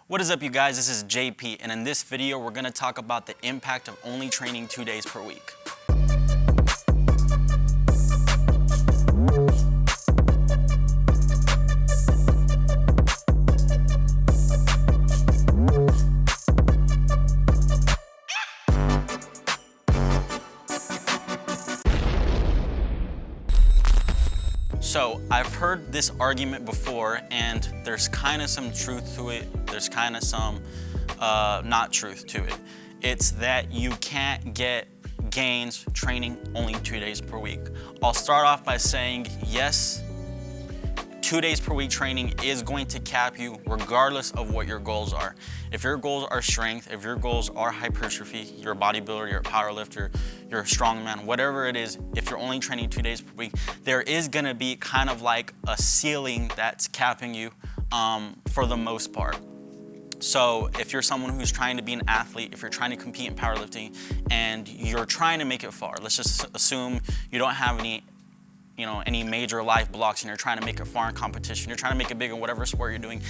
What is up, you guys? This is JP, and in this video we're going to talk about the impact of only training 2 days per week. So I've heard this argument before, and there's kind of some truth to it. There's kind of some not truth to it. It's that you can't get gains training only 2 days per week. I'll start off by saying yes, 2 days per week training is going to cap you regardless of what your goals are. If your goals are strength, if your goals are hypertrophy, you're a bodybuilder, you're a powerlifter, you're a strongman, whatever it is, if you're only training 2 days per week, there is gonna be kind of like a ceiling that's capping you for the most part. So if you're someone who's trying to be an athlete, if you're trying to compete in powerlifting and you're trying to make it far, let's just assume you don't have any major life blocks and you're trying to make it far in competition, you're trying to make it big in whatever sport you're doing,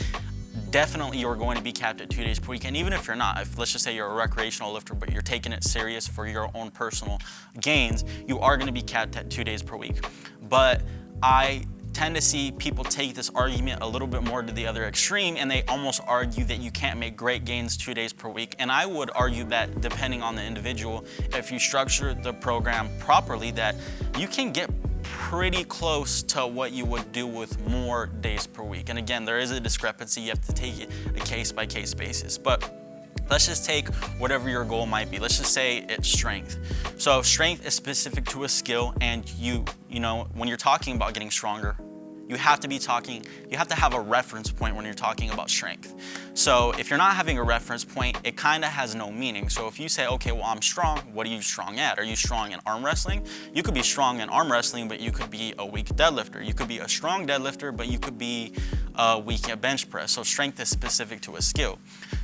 definitely you're going to be capped at 2 days per week. And even if you're not, if let's just say you're a recreational lifter, but you're taking it serious for your own personal gains, you are going to be capped at 2 days per week. But I tend to see people take this argument a little bit more to the other extreme, and they almost argue that you can't make great gains 2 days per week. And I would argue that depending on the individual, if you structure the program properly, that you can get pretty close to what you would do with more days per week. And again, there is a discrepancy. You have to take it a case-by-case basis. But let's just take whatever your goal might be. Let's just say it's strength. So strength is specific to a skill, and you know, when you're talking about getting stronger, you have to have a reference point when you're talking about strength. So if you're not having a reference point, it kind of has no meaning. So if you say, okay, well, I'm strong, what are you strong at? Are you strong in arm wrestling? You could be strong in arm wrestling, but you could be a weak deadlifter. You could be a strong deadlifter, but you could be weak at bench press. So strength is specific to a skill.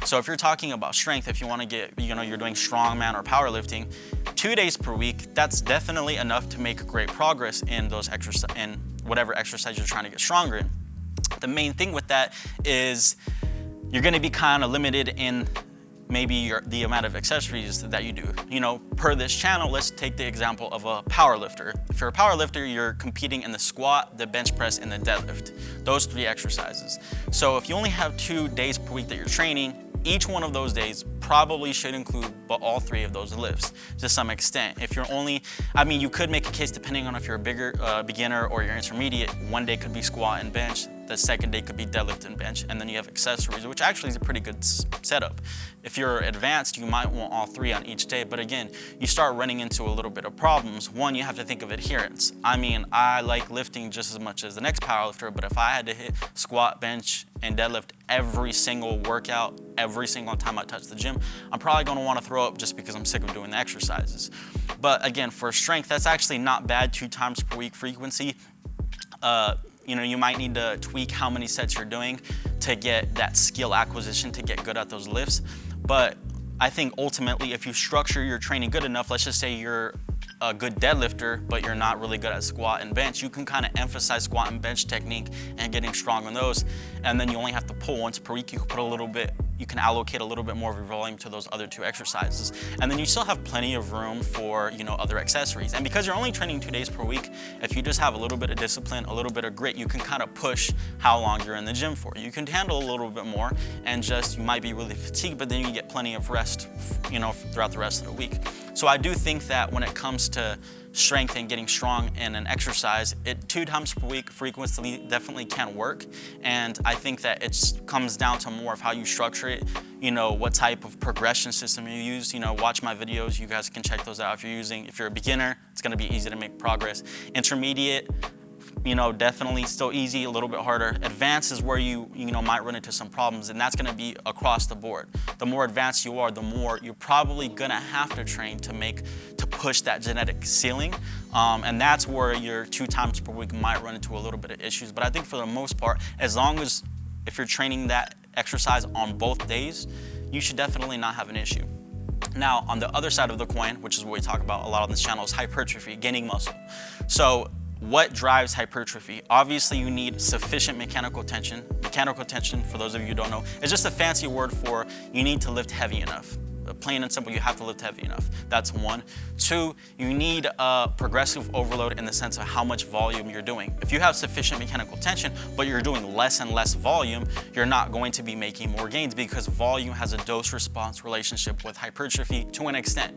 So if you're talking about strength, if you want to get, you're doing strongman or powerlifting, 2 days per week, that's definitely enough to make great progress in those whatever exercise you're trying to get stronger in. The main thing with that is you're going to be kind of limited in maybe the amount of accessories that you do. Per this channel, let's take the example of a power lifter. If you're a power lifter, you're competing in the squat, the bench press, and the deadlift. Those 3 exercises. So if you only have 2 days per week that you're training, each one of those days probably should include all 3 of those lifts to some extent. If you're you could make a case depending on if you're a beginner or you're intermediate. One day could be squat and bench, the second day could be deadlift and bench, and then you have accessories, which actually is a pretty good setup. If you're advanced, you might want all 3 on each day, but again, you start running into a little bit of problems. One, you have to think of adherence. I like lifting just as much as the next powerlifter, but if I had to hit squat, bench, and deadlift every single workout, every single time I touch the gym, I'm probably gonna wanna throw up just because I'm sick of doing the exercises. But again, for strength, that's actually not bad, 2 times per week frequency. You might need to tweak how many sets you're doing to get that skill acquisition, to get good at those lifts. But I think ultimately, if you structure your training good enough, let's just say you're a good deadlifter, but you're not really good at squat and bench, you can kind of emphasize squat and bench technique and getting strong on those. And then you only have to pull once per week. You can allocate a little bit more of your volume to those other 2 exercises. And then you still have plenty of room for, other accessories. And because you're only training 2 days per week, if you just have a little bit of discipline, a little bit of grit, you can kind of push how long you're in the gym for. You can handle a little bit more, and you might be really fatigued, but then you get plenty of rest, throughout the rest of the week. So I do think that when it comes to strength and getting strong in an exercise, 2 times per week frequency definitely can work. And I think that it comes down to more of how you structure it, what type of progression system you use. Watch my videos, you guys can check those out. If you're a beginner, it's gonna be easy to make progress. Intermediate, definitely still easy, a little bit harder. Advanced is where you might run into some problems, and that's gonna be across the board. The more advanced you are, the more you're probably gonna have to train to push that genetic ceiling. And that's where your 2 times per week might run into a little bit of issues. But I think for the most part, as long as if you're training that exercise on both days, you should definitely not have an issue. Now, on the other side of the coin, which is what we talk about a lot on this channel, is hypertrophy, gaining muscle. So what drives hypertrophy? Obviously, you need sufficient mechanical tension. Mechanical tension, for those of you who don't know, is just a fancy word for you need to lift heavy enough. Plain and simple, you have to lift heavy enough. That's one. Two, you need a progressive overload in the sense of how much volume you're doing. If you have sufficient mechanical tension, but you're doing less and less volume, you're not going to be making more gains because volume has a dose-response relationship with hypertrophy to an extent.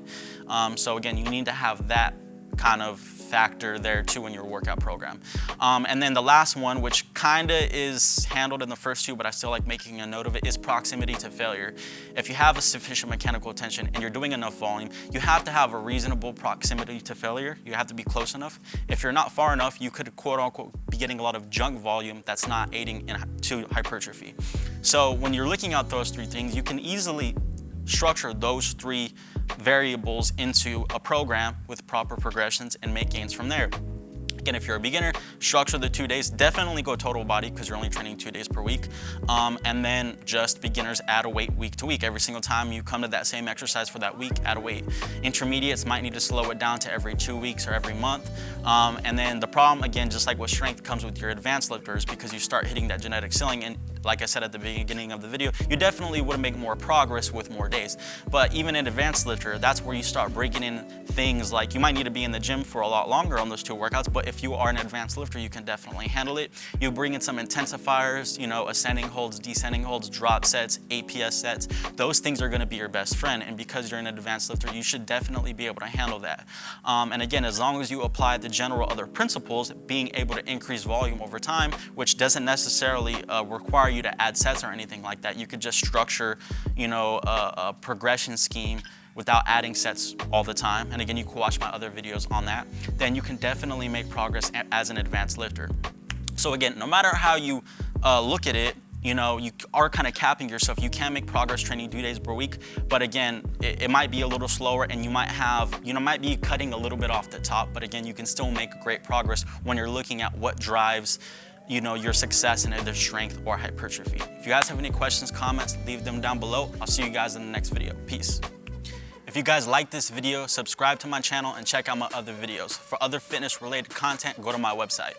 So again, you need to have that kind of factor there too in your workout program. And then the last one, which kind of is handled in the first two, but I still like making a note of it, is proximity to failure. If you have a sufficient mechanical tension and you're doing enough volume, you have to have a reasonable proximity to failure. You have to be close enough. If you're not far enough, you could quote unquote be getting a lot of junk volume that's not aiding to hypertrophy. So when you're looking at those three things, you can easily structure those three variables into a program with proper progressions and make gains from there. Again, if you're a beginner, structure the 2 days. Definitely go total body because you're only training 2 days per week. And then just beginners, add a weight week to week. Every single time you come to that same exercise for that week, add a weight. Intermediates might need to slow it down to every 2 weeks or every month. And then the problem, again, just like with strength, comes with your advanced lifters because you start hitting that genetic ceiling. And like I said at the beginning of the video, you definitely would make more progress with more days. But even an advanced lifter, that's where you start breaking in things like you might need to be in the gym for a lot longer on those 2 workouts, but if you are an advanced lifter, you can definitely handle it. You bring in some intensifiers, you know, ascending holds, descending holds, drop sets, APS sets. Those things are gonna be your best friend, and because you're an advanced lifter, you should definitely be able to handle that. And again, as long as you apply the general other principles, being able to increase volume over time, which doesn't necessarily require you to add sets or anything like that. You could just structure, you know, a progression scheme without adding sets all the time. And again, you can watch my other videos on that. Then you can definitely make progress as an advanced lifter. So again, no matter how you look at it, you know, you are kind of capping yourself. You can make progress training 2 days per week, but again, it might be a little slower and you might have, you know, might be cutting a little bit off the top, but again, you can still make great progress when you're looking at what drives, you know, your success in either strength or hypertrophy. If you guys have any questions, comments, leave them down below. I'll see you guys in the next video. Peace. If you guys like this video, subscribe to my channel and check out my other videos. For other fitness related content, go to my website.